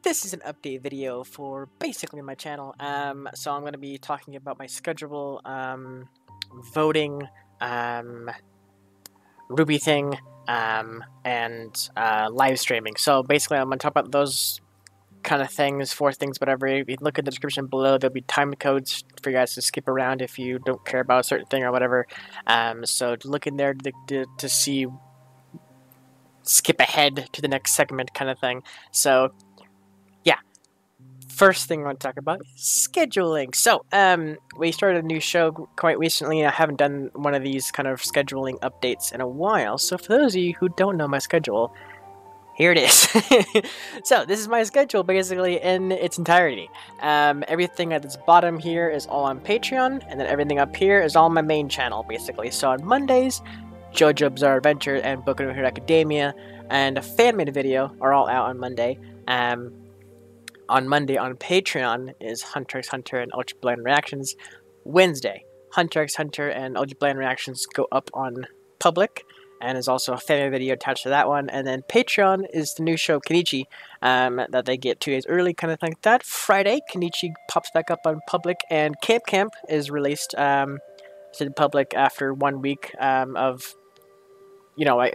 This is an update video for basically my channel. So I'm going to be talking about my schedule, voting, Ruby thing, and live streaming. So basically, I'm going to talk about those kind of things, 4 things, whatever. If you look at the description below, there'll be time codes for you guys to skip around if you don't care about a certain thing or whatever. So look in there to see, skip ahead to the next segment kind of thing. So yeah, first thing I want to talk about is scheduling. So we started a new show quite recently, and I haven't done one of these kind of scheduling updates in a while. So for those of you who don't know my schedule, here it is. So this is my schedule basically in its entirety. Everything at this bottom here is all on Patreon, and then everything up here is all on my main channel basically. So on Mondays, JoJo Bizarre Adventure and Boku no Hero Academia and a fan-made video are all out on Monday. On Monday on Patreon is Hunter x Hunter and Ultra Blind Reactions. Wednesday, Hunter x Hunter and Ultra Blind Reactions go up on public, and is also a fan video attached to that one. And then Patreon is the new show Kenichi that they get 2 days early, kind of like that. Friday, Kenichi pops back up on public, and Camp is released to the public after 1 week of, you know,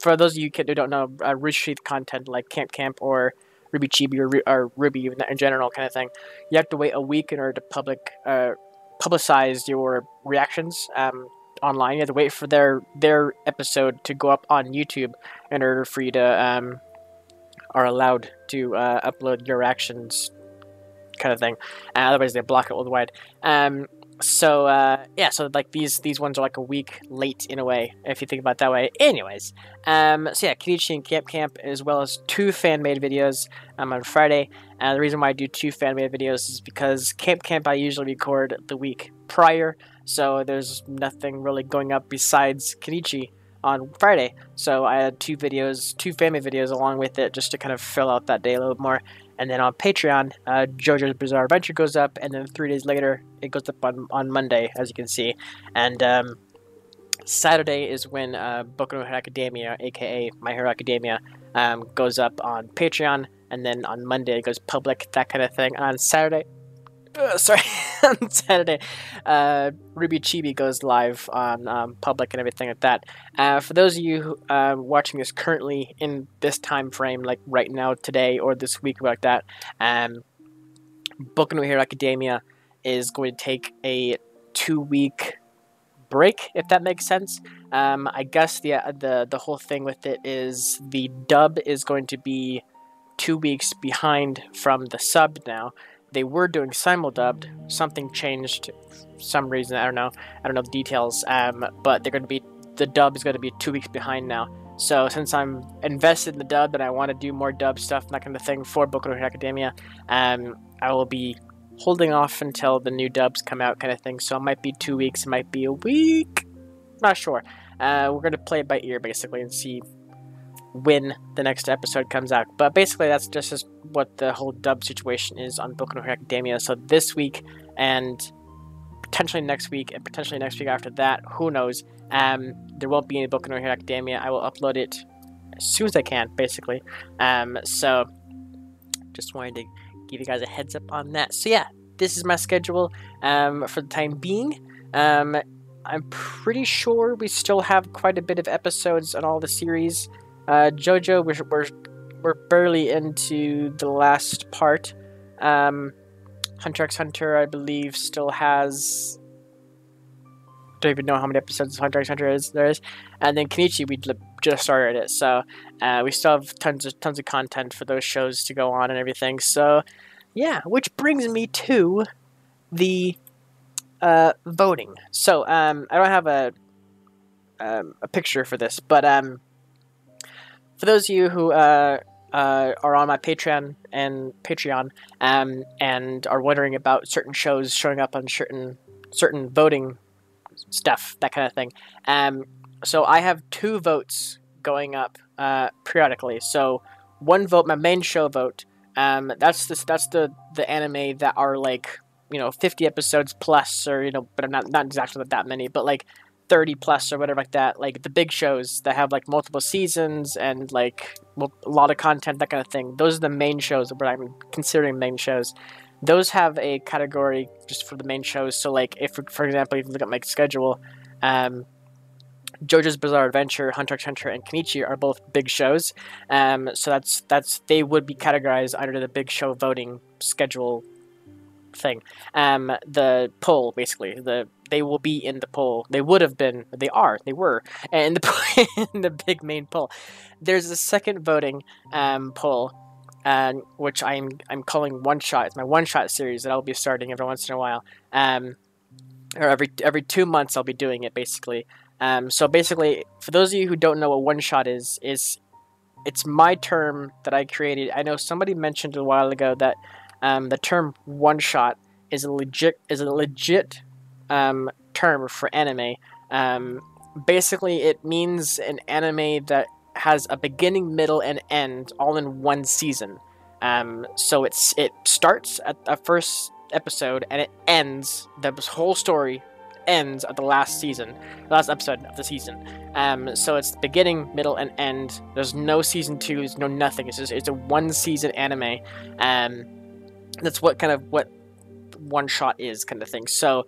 for those of you who don't know, Rooster Teeth content like Camp or RWBY Chibi or RWBY in general kind of thing, you have to wait a week in order to publicize your reactions online. You have to wait for their episode to go up on YouTube in order for you to are allowed to upload your reactions kind of thing. Otherwise they block it worldwide. So yeah, so like these ones are like a week late in a way, if you think about it that way. Anyways, so yeah, Kenichi and Camp, as well as 2 fan-made videos on Friday. The reason why I do 2 fan-made videos is because Camp I usually record the week prior, so there's nothing really going up besides Kenichi on Friday. So I had 2 fan-made videos along with it, just to kind of fill out that day a little bit more. And then on Patreon, JoJo's Bizarre Adventure goes up, and then 3 days later, it goes up on Monday, as you can see. And Saturday is when Boku no Hero Academia, aka My Hero Academia, goes up on Patreon, and then on Monday it goes public, that kind of thing. On Saturday, on Saturday, RWBY Chibi goes live on public and everything like that. For those of you watching this currently in this time frame, like right now, today, or this week, like that, Boku no Hero Academia is going to take a 2-week break, if that makes sense. I guess the whole thing with it is the dub is going to be 2 weeks behind from the sub now. They were doing simuldubbed. Something changed for some reason. I don't know the details. But the dub is going to be 2 weeks behind now. So since I'm invested in the dub and I want to do more dub stuff, that kind of thing for Boku no Hero Academia, I will be holding off until the new dubs come out, kind of thing. So it might be 2 weeks, it might be a week. Not sure. We're going to play it by ear basically and see when the next episode comes out. But basically that's just what the whole dub situation is on Boku no Hero Academia. So this week and potentially next week and potentially next week after that, who knows, there won't be any Boku no Hero Academia. I will upload it as soon as I can, basically. So just wanted to give you guys a heads up on that. So yeah, this is my schedule for the time being. I'm pretty sure we still have quite a bit of episodes on all the series. JoJo, we're barely into the last part. Hunter x Hunter, I believe, still has, don't even know how many episodes of Hunter x Hunter there is. And then Kenichi, we just started it, so we still have tons of content for those shows to go on and everything. So yeah, which brings me to the voting. So I don't have a picture for this, but for those of you who are on my Patreon and are wondering about certain shows showing up on certain voting stuff, that kind of thing, so I have 2 votes going up periodically. So 1 vote, my main show vote, that's the anime that are like, you know, 50 episodes plus, or, you know, but not exactly that many, but like 30 plus or whatever like that, like the big shows that have like multiple seasons and like a lot of content, that kind of thing. Those are the main shows that I'm considering main shows. Those have a category just for the main shows. So like if, for example, if you look at my schedule, JoJo's Bizarre Adventure, Hunter x Hunter, and Kenichi are both big shows. So that's they would be categorized under the big show voting schedule thing. The poll, basically, they will be in the poll. They would have been. They were in the in the big main poll. There's a second voting poll, which I'm calling One Shot. It's my One Shot series that I'll be starting every once in a while. Or every 2 months I'll be doing it, basically. So basically, for those of you who don't know what One Shot is it's my term that I created. I know somebody mentioned a while ago that the term one shot is a legit term for anime. Basically, it means an anime that has a beginning, middle, and end all in one season. So it starts at the first episode and it ends, the whole story ends at the last episode of the season. So it's the beginning, middle, and end. There's no season 2, there's no nothing. It's a one season anime. That's what one shot is, kind of thing. So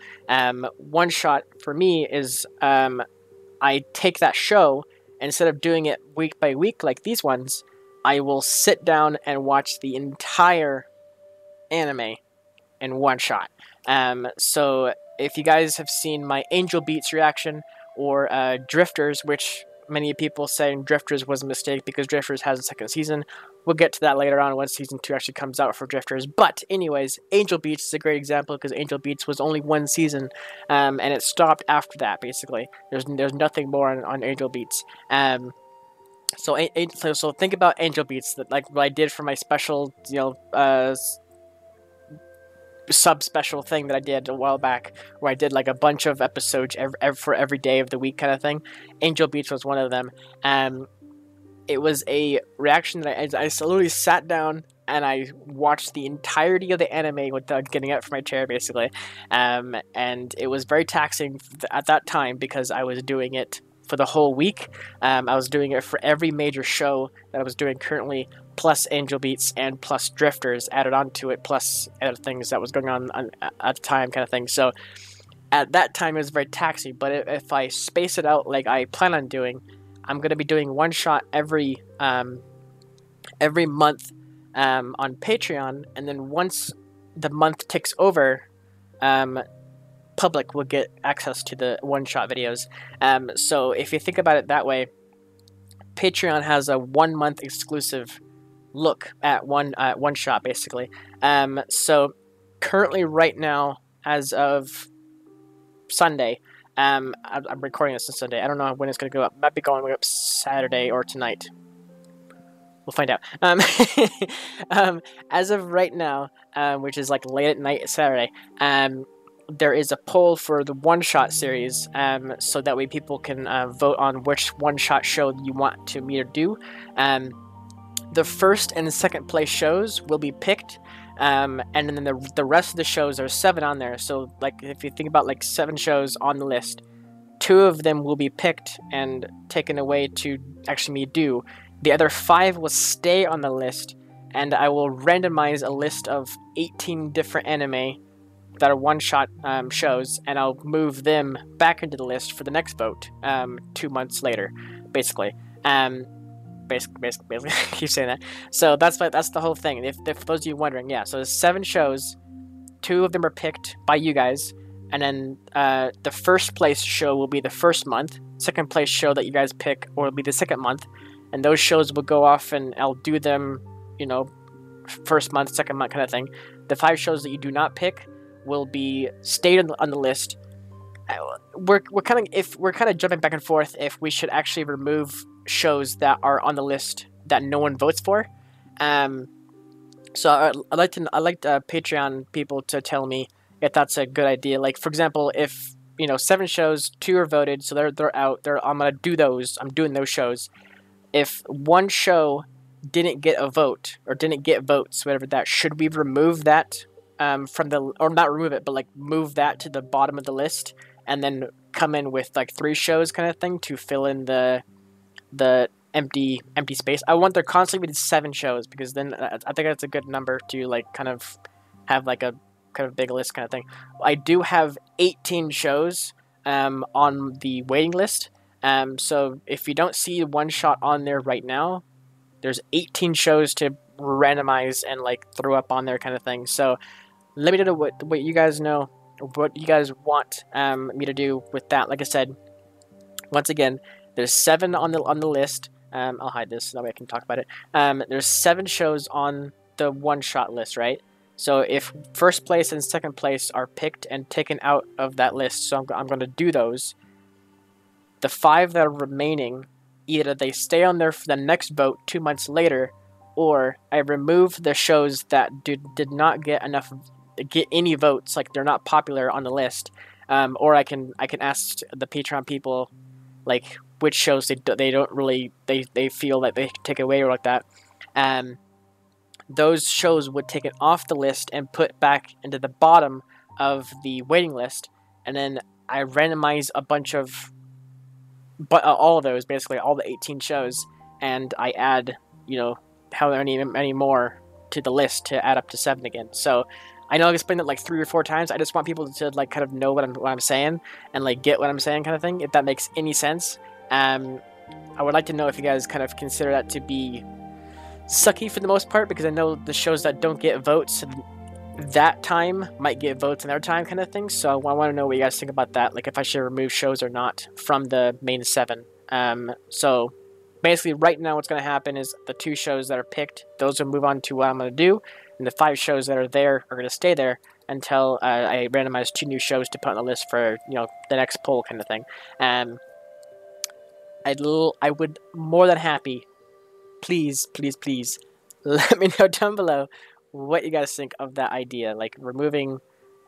one shot for me is I take that show, and instead of doing it week by week like these ones, I will sit down and watch the entire anime in one shot. So if you guys have seen my Angel Beats reaction or Drifters, which many people say Drifters was a mistake because Drifters has a second season. We'll get to that later on when season 2 actually comes out for Drifters. But anyways, Angel Beats is a great example because Angel Beats was only one season, and it stopped after that. Basically, there's nothing more on Angel Beats. So think about Angel Beats, that like what I did for my special, sub-special thing that I did a while back, where I did like a bunch of episodes for every day of the week kind of thing. Angel Beats was one of them. It was a reaction that I literally sat down and I watched the entirety of the anime without getting up from my chair, basically. And it was very taxing at that time because I was doing it for the whole week. I was doing it for every major show that I was doing currently, plus Angel Beats and plus Drifters added onto it, plus other things that was going on at the time, kind of thing. So at that time it was very taxing, but if I space it out like I plan on doing, I'm going to be doing one shot every month on Patreon, and then once the month ticks over, public will get access to the one shot videos. So if you think about it that way, Patreon has a 1 month exclusive look at one shot, basically. So currently, right now, as of Sunday, I'm recording this on Sunday. I don't know when it's going to go up. It might be going up Saturday or tonight. We'll find out. As of right now, which is like late at night Saturday, there is a poll for the one-shot series, so that way people can vote on which one-shot show you want me to do. The first and the second place shows will be picked, and then the rest of the shows, there are 7 on there. So like if you think about like 7 shows on the list, 2 of them will be picked and taken away to actually me do. The other 5 will stay on the list, and I will randomize a list of 18 different anime that are one-shot shows, and I'll move them back into the list for the next vote 2 months later, basically. Basically, keep saying that. So that's the whole thing. If those of you wondering, yeah. So there's 7 shows, 2 of them are picked by you guys, and then the first place show will be the first month. Second place show that you guys pick will be the second month, and those shows will go off, and I'll do them, first month, second month kind of thing. The 5 shows that you do not pick will be stayed on the list. We're kind of jumping back and forth if we should actually remove shows that are on the list that no one votes for. So I'd like Patreon people to tell me if that's a good idea. Like, for example, if 7 shows, 2 are voted, so they're out. I'm gonna do those. I'm doing those shows. If one show didn't get a vote or didn't get votes, whatever that, should we remove that from the, or not remove it, but like move that to the bottom of the list and then come in with like 3 shows kind of thing to fill in the empty space. I want there constantly be 7 shows, because then I think that's a good number to like kind of have like a kind of big list kind of thing. I do have 18 shows on the waiting list. So if you don't see one shot on there right now, there's 18 shows to randomize and like throw up on there kind of thing. So let me know what you guys know, what you guys want me to do with that. Like I said, once again, there's 7 on the list. I'll hide this so that way I can talk about it. There's 7 shows on the one-shot list, right? So if first place and second place are picked and taken out of that list, so I'm going to do those. The 5 that are remaining, either they stay on there for the next vote 2 months later, or I remove the shows that did not get any votes, like they're not popular on the list, or I can ask the Patreon people like which shows they don't really they feel like they take away or like that. Those shows would take it off the list and put back into the bottom of the waiting list, and then I randomize a bunch of, all of those, basically all the 18 shows, and I add, you know, how many more to the list to add up to 7 again. So I know I've explained it like 3 or 4 times. I just want people to like kind of know what I'm saying and like get what I'm saying kind of thing, if that makes any sense. I would like to know if you guys kind of consider that to be sucky for the most part, because I know the shows that don't get votes that time might get votes in their time kind of thing. So I want to know what you guys think about that, like if I should remove shows or not from the main 7. So basically right now what's going to happen is the 2 shows that are picked, those will move on to what I'm going to do, and the 5 shows that are there are going to stay there until I randomize 2 new shows to put on the list for, you know, the next poll kind of thing. I would more than happy, please let me know down below what you guys think of that idea, like removing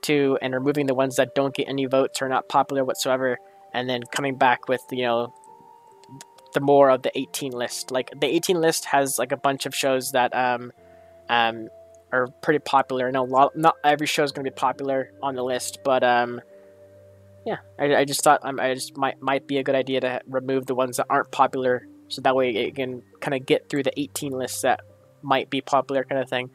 2 and removing the ones that don't get any votes or are not popular whatsoever, and then coming back with, you know, the more of the 18 list. Like the 18 list has like a bunch of shows that are pretty popular. I know not every show is going to be popular on the list, but yeah, I just thought I just might be a good idea to remove the ones that aren't popular, so that way it can kind of get through the 18 lists that might be popular kind of thing.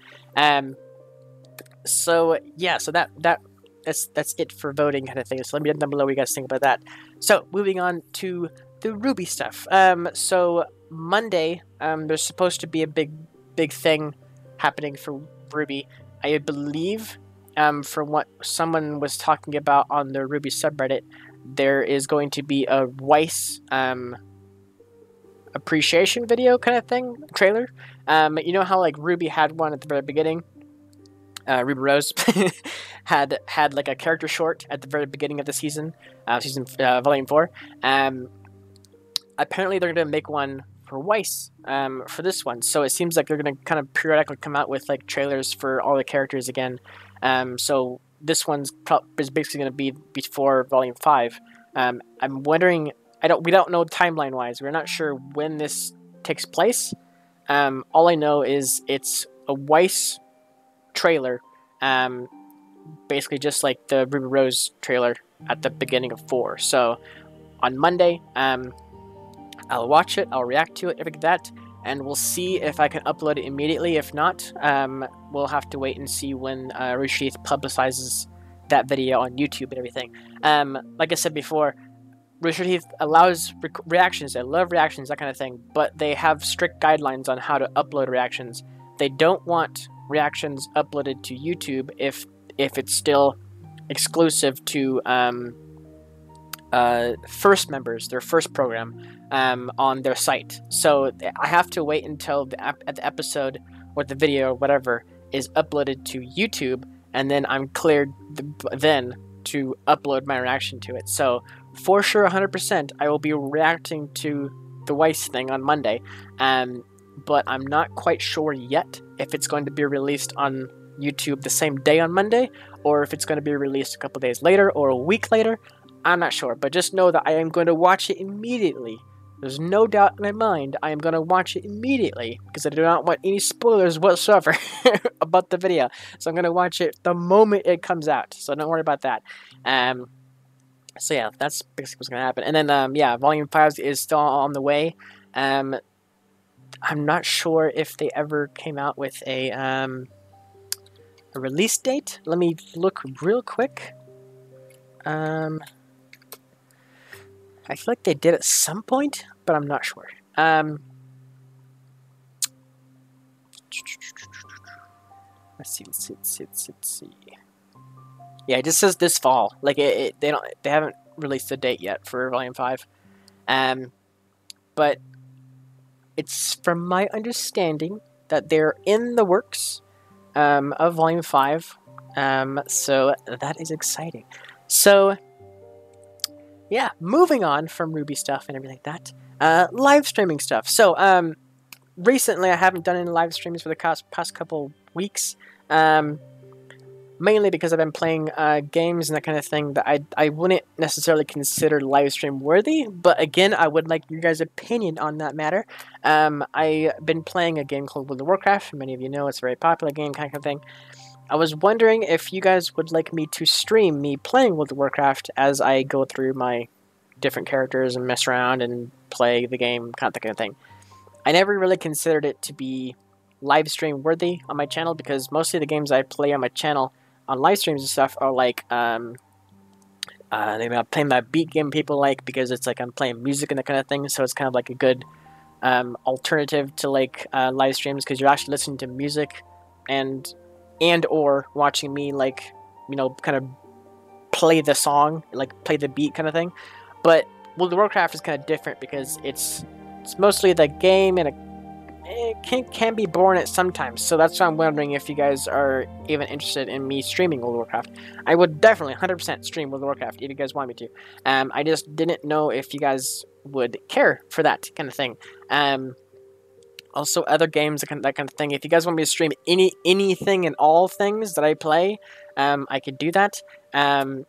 So yeah, so that's it for voting kind of thing. So let me know down below what you guys think about that. So moving on to the RWBY stuff. So Monday, there's supposed to be a big thing happening for RWBY. I believe, from what someone was talking about on the RWBY subreddit, there is going to be a Weiss appreciation video kind of thing, trailer. You know how like RWBY had one at the very beginning? RWBY Rose had like a character short at the very beginning of the season, volume 4. Apparently they're going to make one for Weiss for this one. So it seems like they're going to kind of periodically come out with like trailers for all the characters again. So this one's is basically going to be before volume 5. I'm wondering, we don't know timeline wise. We're not sure when this takes place. All I know is it's a Weiss trailer, basically just like the RWBY Rose trailer at the beginning of 4. So on Monday, I'll watch it, I'll react to it, everything like that, and we'll see if I can upload it immediately. If not, we'll have to wait and see when Rashith publicizes that video on YouTube and everything. Like I said before, Rashith allows reactions. I love reactions, that kind of thing, but they have strict guidelines on how to upload reactions. They don't want reactions uploaded to YouTube if it's still exclusive to first members, their first program, on their site. So I have to wait until the episode or the video or whatever is uploaded to YouTube, and then I'm cleared then to upload my reaction to it. So for sure, 100%, I will be reacting to the Weiss thing on Monday, but I'm not quite sure yet if it's going to be released on YouTube the same day on Monday, or if it's going to be released a couple days later or a week later. I'm not sure, but just know that I am going to watch it immediately. There's no doubt in my mind I am going to watch it immediately, because I do not want any spoilers whatsoever about the video. So I'm going to watch it the moment it comes out, so don't worry about that. So yeah, that's basically what's gonna happen. And then yeah, Volume 5 is still on the way. I'm not sure if they ever came out with a release date. Let me look real quick. I feel like they did at some point, but I'm not sure. Let's see. Yeah, it just says this fall. Like they haven't released a date yet for Volume 5. But it's from my understanding that they're in the works of Volume 5. So that is exciting. So yeah, moving on from Ruby stuff and everything like that. Live streaming stuff. So recently I haven't done any live streams for the past couple weeks. Mainly because I've been playing games and that kind of thing that I wouldn't necessarily consider live stream worthy. But again, I would like your guys' opinion on that matter. I've been playing a game called World of Warcraft. Many of you know it's a very popular game, kind of thing. I was wondering if you guys would like me to stream me playing World of Warcraft as I go through my different characters and mess around and play the game, kind of thing. I never really considered it to be live stream worthy on my channel because most of the games I play on my channel on live streams and stuff are like I'm playing that beat game people like because it's like I'm playing music and that kind of thing, so it's kind of like a good alternative to like live streams because you're actually listening to music and or watching me like, you know, kind of play the song, like play the beat kind of thing. But World of Warcraft is kind of different because it's mostly the game and it can be boring at sometimes. So that's why I'm wondering if you guys are even interested in me streaming World of Warcraft. I would definitely 100% stream World of Warcraft if you guys want me to. I just didn't know if you guys would care for that kind of thing. Also, other games, that kind of thing. If you guys want me to stream anything and all things that I play, I could do that. But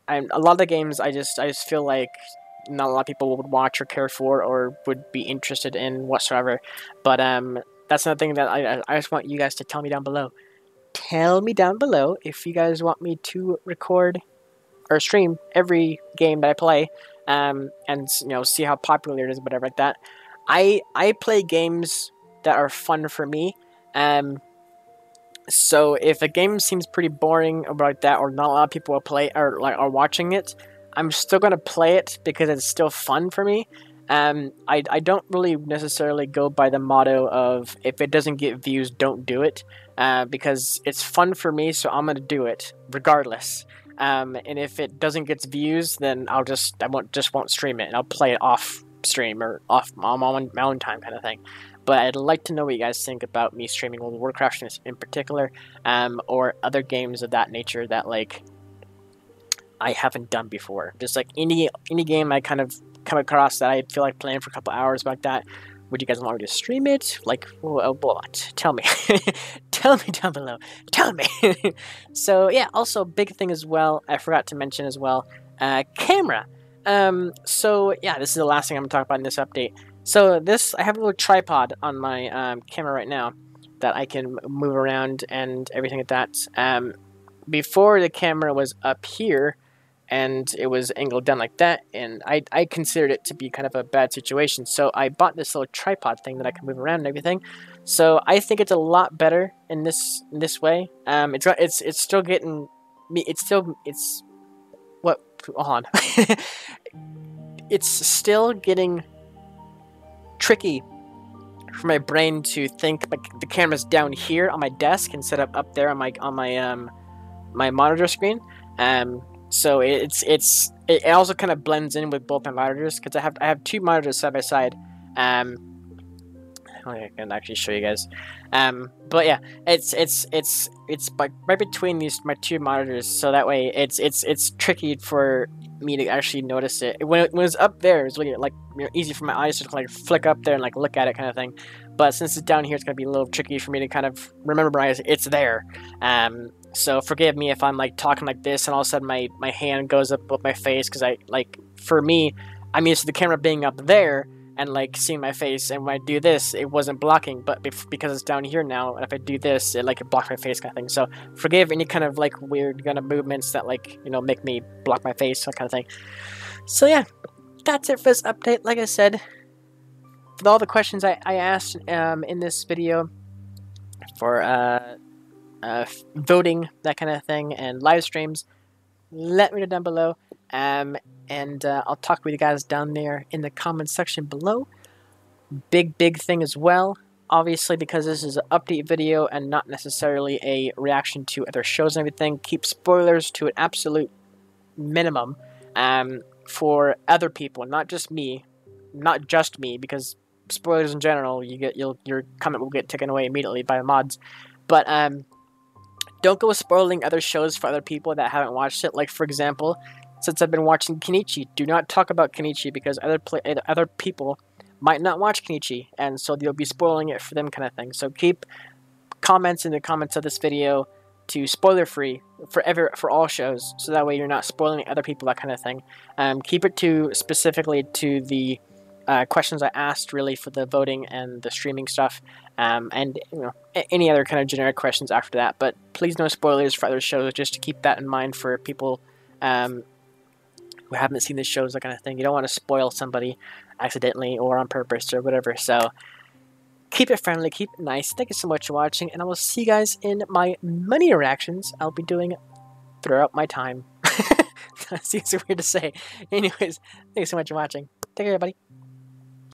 a lot of the games, I just feel like not a lot of people would watch or care for or would be interested in whatsoever. But that's another thing that I just want you guys to tell me down below. Tell me down below if you guys want me to record or stream every game that I play, and you know, see how popular it is, whatever like that. I play games that are fun for me. So if a game seems pretty boring or like that, or not a lot of people will play or like are watching it, I'm still gonna play it because it's still fun for me. I don't really necessarily go by the motto of if it doesn't get views, don't do it, because it's fun for me, so I'm gonna do it regardless. And if it doesn't get views, then I won't stream it, and I'll play it off stream or off on my own time, kind of thing. But I'd like to know what you guys think about me streaming World of Warcraft in particular, or other games of that nature that like I haven't done before. Just like any game I kind of come across that I feel like playing for a couple hours like that. Would you guys want me to stream it? Like, what? Tell me. Tell me down below. Tell me. So yeah, also big thing as well, I forgot to mention as well, camera. So yeah, this is the last thing I'm gonna talk about in this update. So I have a little tripod on my camera right now that I can move around and everything like that. Before the camera was up here and it was angled down like that, and I considered it to be kind of a bad situation. So I bought this little tripod thing that I can move around and everything. So I think it's a lot better in this way. It's still getting me. What? Hold on. It's still getting tricky for my brain to think like the camera's down here on my desk instead of up there on my monitor screen. So it also kind of blends in with both my monitors because I have two monitors side by side. I can actually show you guys. But yeah, it's like right between my two monitors, so that way it's tricky for me to actually notice it. When it was up there, it was really like, you know, easy for my eyes to like flick up there and like look at it kind of thing. But since it's down here, it's gonna be a little tricky for me to kind of remember it's there. So forgive me if I'm like talking like this and all of a sudden my hand goes up my face, because for me, I'm used to the camera being up there, and like seeing my face. And when I do this, it wasn't blocking, but because it's down here now, and if I do this, it like it blocked my face kind of thing. So forgive any kind of like weird kind of movements that like make me block my face, that kind of thing. So yeah, that's it for this update. Like I said, for all the questions I asked in this video for voting, that kind of thing, and live streams, let me know down below. And I'll talk with you guys down there in the comments section below. Big thing as well, obviously, because this is an update video and not necessarily a reaction to other shows and everything, keep spoilers to an absolute minimum for other people, not just me, because spoilers in general, your comment will get taken away immediately by mods. But don't go spoiling other shows for other people that haven't watched it. Like, for example, since I've been watching Kenichi, do not talk about Kenichi, because other people might not watch Kenichi, and so you'll be spoiling it for them, kind of thing. So keep comments in the comments of this video to spoiler free for all shows, so that way you're not spoiling other people, that kind of thing. Keep it specifically to the questions I asked, really, for the voting and the streaming stuff, and any other kind of generic questions after that. But please no spoilers for other shows, just to keep that in mind for people who haven't seen the shows, that kind of thing. You don't want to spoil somebody accidentally or on purpose or whatever. So keep it friendly, keep it nice. Thank you so much for watching, and I will see you guys in my many reactions I'll be doing throughout my time. That seems weird to say. Anyways, thank you so much for watching. Take care, everybody.